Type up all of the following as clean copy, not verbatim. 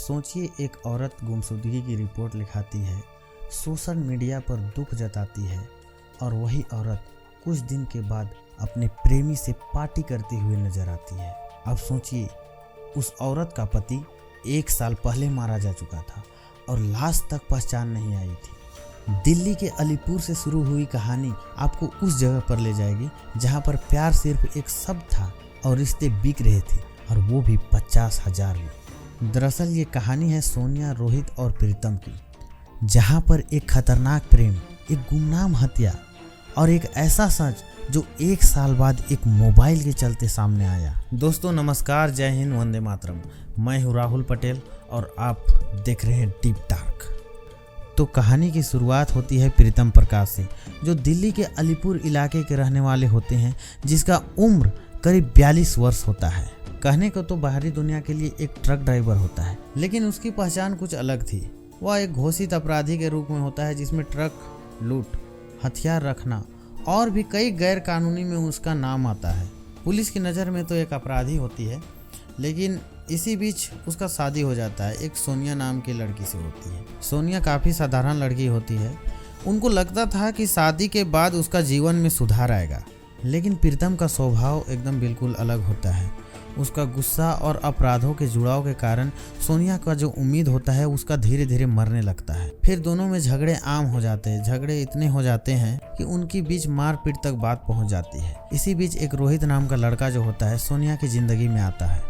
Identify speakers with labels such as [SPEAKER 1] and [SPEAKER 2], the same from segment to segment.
[SPEAKER 1] सोचिए, एक औरत गुमशुदगी की रिपोर्ट लिखाती है, सोशल मीडिया पर दुख जताती है और वही औरत कुछ दिन के बाद अपने प्रेमी से पार्टी करती हुई नजर आती है। अब सोचिए, उस औरत का पति 1 साल पहले मारा जा चुका था और लाश तक पहचान नहीं आई थी। दिल्ली के अलीपुर से शुरू हुई कहानी आपको उस जगह पर ले जाएगी जहां पर प्यार सिर्फ एक शब्द था और रिश्ते बिक रहे थे, और वो भी 50,000 में। दरअसल ये कहानी है सोनिया, रोहित और प्रीतम की, जहां पर एक खतरनाक प्रेम, एक गुमनाम हत्या और एक ऐसा सच जो 1 साल बाद एक मोबाइल के चलते सामने आया। दोस्तों नमस्कार, जय हिंद, वंदे मातरम। मैं हूँ राहुल पटेल और आप देख रहे हैं डीप डार्क। तो कहानी की शुरुआत होती है प्रीतम प्रकाश से, जो दिल्ली के अलीपुर इलाके के रहने वाले होते हैं, जिसका उम्र करीब 42 वर्ष होता है। कहने को तो बाहरी दुनिया के लिए एक ट्रक ड्राइवर होता है, लेकिन उसकी पहचान कुछ अलग थी। वह एक घोषित अपराधी के रूप में होता है, जिसमें ट्रक लूट, हथियार रखना और भी कई गैर कानूनी में उसका नाम आता है। पुलिस की नज़र में तो एक अपराधी होती है, लेकिन इसी बीच उसका शादी हो जाता है। एक सोनिया नाम की लड़की से होती है। सोनिया काफ़ी साधारण लड़की होती है। उनको लगता था कि शादी के बाद उसका जीवन में सुधार आएगा, लेकिन प्रीतम का स्वभाव एकदम बिल्कुल अलग होता है। उसका गुस्सा और अपराधों के जुड़ाव के कारण सोनिया का जो उम्मीद होता है उसका धीरे धीरे मरने लगता है। फिर दोनों में झगड़े आम हो जाते हैं। झगड़े इतने हो जाते हैं कि उनके बीच मारपीट तक बात पहुंच जाती है। इसी बीच एक रोहित नाम का लड़का जो होता है सोनिया की जिंदगी में आता है।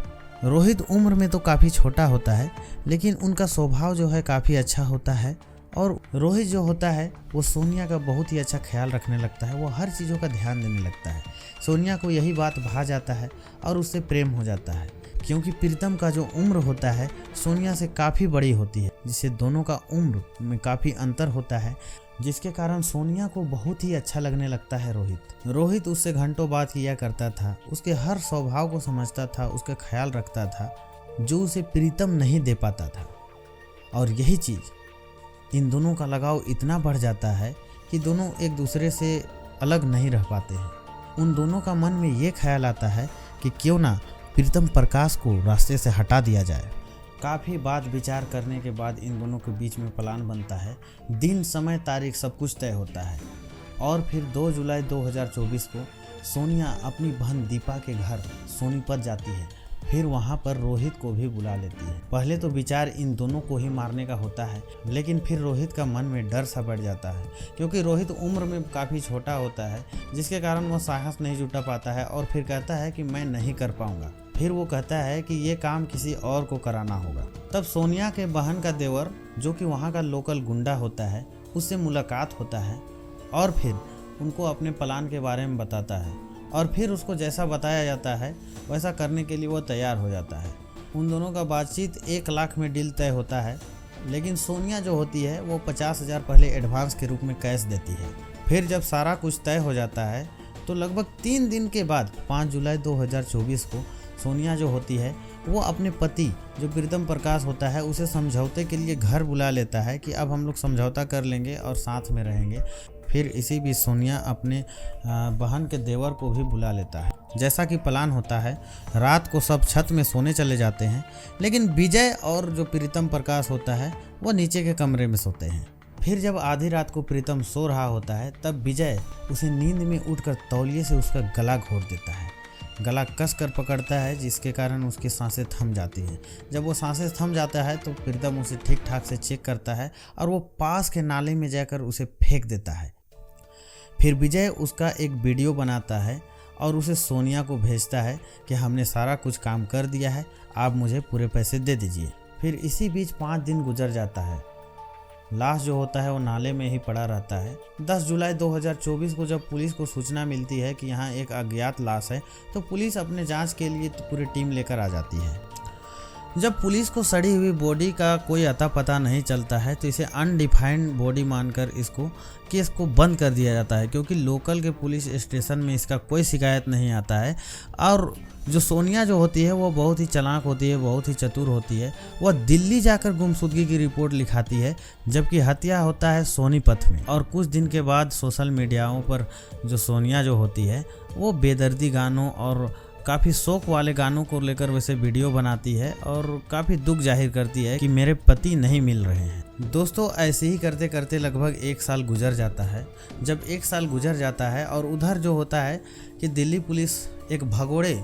[SPEAKER 1] रोहित उम्र में तो काफ़ी छोटा होता है, लेकिन उनका स्वभाव जो है काफ़ी अच्छा होता है। और रोहित जो होता है वो सोनिया का बहुत ही अच्छा ख्याल रखने लगता है। वो हर चीज़ों का ध्यान देने लगता है। सोनिया को यही बात भा जाता है और उससे प्रेम हो जाता है, क्योंकि प्रीतम का जो उम्र होता है सोनिया से काफ़ी बड़ी होती है, जिससे दोनों का उम्र में काफ़ी अंतर होता है, जिसके कारण सोनिया को बहुत ही अच्छा लगने लगता है रोहित उससे घंटों बात किया करता था, उसके हर स्वभाव को समझता था, उसका ख्याल रखता था, जो उसे प्रीतम नहीं दे पाता था। और यही चीज़, इन दोनों का लगाव इतना बढ़ जाता है कि दोनों एक दूसरे से अलग नहीं रह पाते हैं। उन दोनों का मन में ये ख्याल आता है कि क्यों ना प्रीतम प्रकाश को रास्ते से हटा दिया जाए। काफ़ी बात विचार करने के बाद इन दोनों के बीच में प्लान बनता है। दिन, समय, तारीख सब कुछ तय होता है और फिर 2 जुलाई 2024 को सोनिया अपनी बहन दीपा के घर सोनीपत जाती है। फिर वहाँ पर रोहित को भी बुला लेती है। पहले तो विचार इन दोनों को ही मारने का होता है, लेकिन फिर रोहित का मन में डर सा बढ़ जाता है, क्योंकि रोहित उम्र में काफ़ी छोटा होता है, जिसके कारण वो साहस नहीं जुटा पाता है और फिर कहता है कि मैं नहीं कर पाऊँगा। फिर वो कहता है कि ये काम किसी और को कराना होगा। तब सोनिया के बहन का देवर, जो कि वहाँ का लोकल गुंडा होता है, उससे मुलाकात होता है और फिर उनको अपने प्लान के बारे में बताता है और फिर उसको जैसा बताया जाता है वैसा करने के लिए वो तैयार हो जाता है। उन दोनों का बातचीत 1 लाख में डील तय होता है, लेकिन सोनिया जो होती है वो 50,000 पहले एडवांस के रूप में कैश देती है। फिर जब सारा कुछ तय हो जाता है तो लगभग 3 दिन के बाद 5 जुलाई 2024 को सोनिया जो होती है वो अपने पति जो प्रीतम प्रकाश होता है उसे समझौते के लिए घर बुला लेता है कि अब हम लोग समझौता कर लेंगे और साथ में रहेंगे। फिर इसी बीच सोनिया अपने बहन के देवर को भी बुला लेता है। जैसा कि प्लान होता है, रात को सब छत में सोने चले जाते हैं, लेकिन विजय और जो प्रीतम प्रकाश होता है वो नीचे के कमरे में सोते हैं। फिर जब आधी रात को प्रीतम सो रहा होता है, तब विजय उसे नींद में उठकर तौलिए से उसका गला घोट देता है। गला कस कर पकड़ता है, जिसके कारण उसकी सांसें थम जाती हैं। जब वो सांसें थम जाता है तो प्रीतम उसे ठीक ठाक से चेक करता है और वो पास के नाले में जाकर उसे फेंक देता है। फिर विजय उसका एक वीडियो बनाता है और उसे सोनिया को भेजता है कि हमने सारा कुछ काम कर दिया है, आप मुझे पूरे पैसे दे दीजिए। फिर इसी बीच 5 दिन गुजर जाता है। लाश जो होता है वो नाले में ही पड़ा रहता है। 10 जुलाई 2024 को जब पुलिस को सूचना मिलती है कि यहाँ एक अज्ञात लाश है, तो पुलिस अपने जांच के लिए पूरी टीम लेकर आ जाती है। जब पुलिस को सड़ी हुई बॉडी का कोई अता पता नहीं चलता है, तो इसे अनडिफाइंड बॉडी मानकर इसको केस को बंद कर दिया जाता है, क्योंकि लोकल के पुलिस स्टेशन में इसका कोई शिकायत नहीं आता है। और जो सोनिया जो होती है वो बहुत ही चालाक होती है, बहुत ही चतुर होती है। वह दिल्ली जाकर गुमशुदगी की रिपोर्ट लिखाती है, जबकि हत्या होता है सोनीपत में। और कुछ दिन के बाद सोशल मीडियाओं पर जो सोनिया जो होती है वो बेदर्दी गानों और काफ़ी शौक वाले गानों को लेकर वैसे वीडियो बनाती है और काफ़ी दुख जाहिर करती है कि मेरे पति नहीं मिल रहे हैं। दोस्तों ऐसे ही करते करते लगभग 1 साल गुजर जाता है। जब 1 साल गुजर जाता है और उधर जो होता है कि दिल्ली पुलिस एक भगोड़े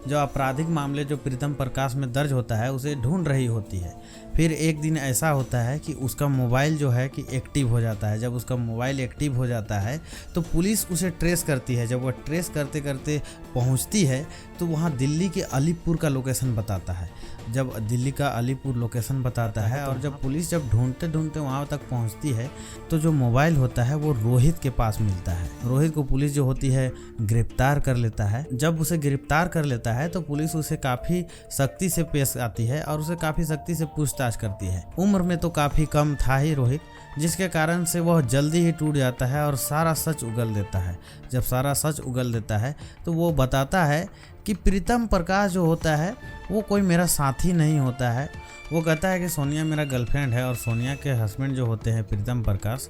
[SPEAKER 1] जो आपराधिक मामले जो प्रीतम प्रकाश में दर्ज होता है उसे ढूंढ रही होती है। फिर एक दिन ऐसा होता है कि उसका मोबाइल जो है कि एक्टिव हो जाता है। जब उसका मोबाइल एक्टिव हो जाता है तो पुलिस उसे ट्रेस करती है। जब वह ट्रेस करते करते पहुंचती है तो वहां दिल्ली के अलीपुर का लोकेशन बताता है। जब दिल्ली का अलीपुर लोकेशन बताता है और जब पुलिस जब ढूंढते ढूंढते वहां तक पहुंचती है तो जो मोबाइल होता है वो रोहित के पास मिलता है। रोहित को पुलिस जो होती है गिरफ्तार कर लेता है। जब उसे गिरफ्तार कर लेता है तो पुलिस उसे काफ़ी सख्ती से पेश आती है और उसे काफ़ी सख्ती से पूछताछ करती है। उम्र में तो काफ़ी कम था ही रोहित, जिसके कारण से वह जल्दी ही टूट जाता है और सारा सच उगल देता है। जब सारा सच उगल देता है तो वो बताता है कि प्रीतम प्रकाश जो होता है वो कोई मेरा साथी नहीं होता है। वो कहता है कि सोनिया मेरा गर्लफ्रेंड है और सोनिया के हस्बैंड जो होते हैं प्रीतम प्रकाश,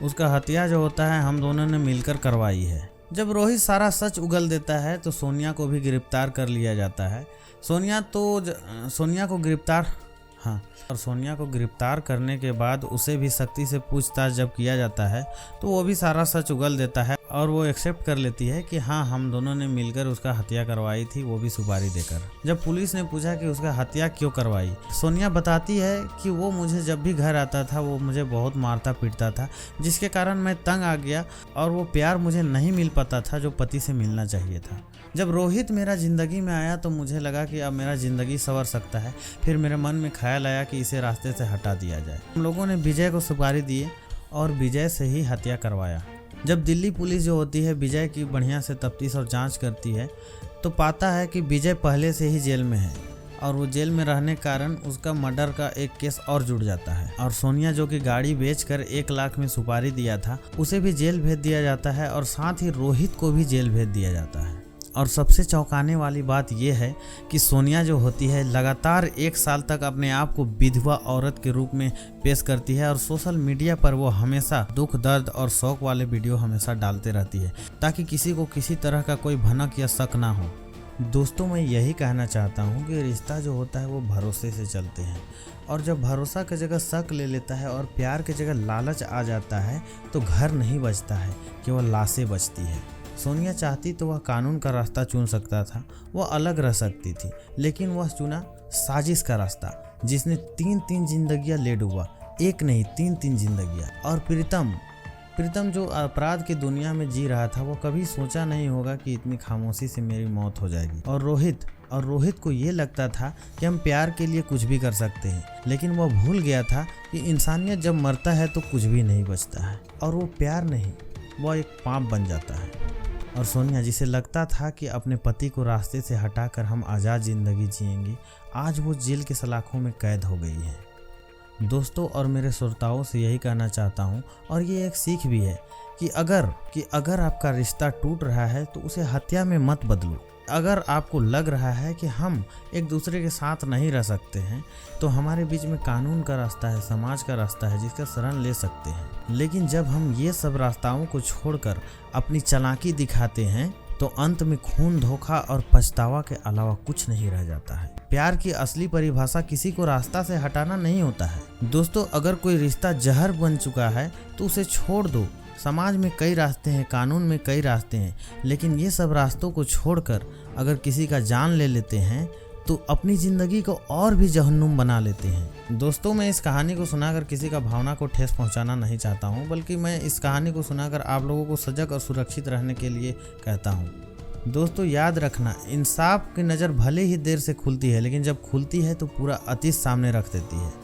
[SPEAKER 1] उसका हत्या जो होता है हम दोनों ने मिलकर करवाई है। जब रोहित सारा सच उगल देता है तो सोनिया को भी गिरफ्तार कर लिया जाता है। सोनिया को गिरफ्तार करने के बाद उसे भी सख्ती से पूछताछ जब किया जाता है तो वो भी सारा सच उगल देता है और वो एक्सेप्ट कर लेती है कि हाँ हम दोनों ने मिलकर उसका हत्या करवाई थी, वो भी सुपारी देकर। जब पुलिस ने पूछा कि उसका हत्या क्यों करवाई, सोनिया बताती है कि वो मुझे जब भी घर आता था वो मुझे बहुत मारता पीटता था, जिसके कारण मैं तंग आ गया और वो प्यार मुझे नहीं मिल पाता था जो पति से मिलना चाहिए था। जब रोहित मेरा ज़िंदगी में आया तो मुझे लगा कि अब मेरा ज़िंदगी संवर सकता है। फिर मेरे मन में ख्याल आया कि इसे रास्ते से हटा दिया जाए। हम लोगों ने विजय को सुपारी दिए और विजय से ही हत्या करवाया। जब दिल्ली पुलिस जो होती है विजय की बढ़िया से तफ्तीश और जांच करती है तो पाता है कि विजय पहले से ही जेल में है और वो जेल में रहने कारण उसका मर्डर का एक केस और जुड़ जाता है। और सोनिया जो कि गाड़ी बेचकर 1 लाख में सुपारी दिया था उसे भी जेल भेज दिया जाता है और साथ ही रोहित को भी जेल भेज दिया जाता है। और सबसे चौंकाने वाली बात यह है कि सोनिया जो होती है लगातार 1 साल तक अपने आप को विधवा औरत के रूप में पेश करती है और सोशल मीडिया पर वो हमेशा दुख दर्द और शौक वाले वीडियो हमेशा डालते रहती है ताकि किसी को किसी तरह का कोई भनक या शक ना हो। दोस्तों मैं यही कहना चाहता हूँ कि रिश्ता जो होता है वो भरोसे से चलते हैं और जब भरोसा की जगह शक ले लेता है और प्यार की जगह लालच आ जाता है तो घर नहीं बचता है, केवल लाशें बचती है। सोनिया चाहती तो वह कानून का रास्ता चुन सकता था, वह अलग रह सकती थी, लेकिन वह चुना साजिश का रास्ता जिसने 3 जिंदगियां ले डूबा। एक नहीं 3 जिंदगियां। और प्रीतम जो अपराध की दुनिया में जी रहा था वो कभी सोचा नहीं होगा कि इतनी खामोशी से मेरी मौत हो जाएगी। और रोहित को ये लगता था कि हम प्यार के लिए कुछ भी कर सकते हैं, लेकिन वह भूल गया था कि इंसानियत जब मरता है तो कुछ भी नहीं बचता है और वो प्यार नहीं, वह एक पाप बन जाता है। और सोनिया जिसे लगता था कि अपने पति को रास्ते से हटाकर हम आज़ाद ज़िंदगी जिएंगे, आज वो जेल के सलाखों में कैद हो गई है। दोस्तों और मेरे श्रोताओं से यही कहना चाहता हूँ और ये एक सीख भी है कि अगर आपका रिश्ता टूट रहा है तो उसे हत्या में मत बदलो। अगर आपको लग रहा है कि हम एक दूसरे के साथ नहीं रह सकते हैं तो हमारे बीच में कानून का रास्ता है, समाज का रास्ता है जिसका शरण ले सकते हैं। लेकिन जब हम ये सब रास्ताओं को छोड़कर अपनी चालाकी दिखाते हैं तो अंत में खून, धोखा और पछतावा के अलावा कुछ नहीं रह जाता है। प्यार की असली परिभाषा किसी को रास्ता से हटाना नहीं होता है। दोस्तों अगर कोई रिश्ता जहर बन चुका है तो उसे छोड़ दो। समाज में कई रास्ते हैं, कानून में कई रास्ते हैं, लेकिन ये सब रास्तों को छोड़कर अगर किसी का जान ले लेते हैं तो अपनी ज़िंदगी को और भी जहन्नुम बना लेते हैं। दोस्तों मैं इस कहानी को सुनाकर किसी का भावना को ठेस पहुंचाना नहीं चाहता हूं, बल्कि मैं इस कहानी को सुनाकर आप लोगों को सजग और सुरक्षित रहने के लिए कहता हूं। दोस्तों याद रखना, इंसाफ की नज़र भले ही देर से खुलती है, लेकिन जब खुलती है तो पूरा अतीत सामने रख देती है।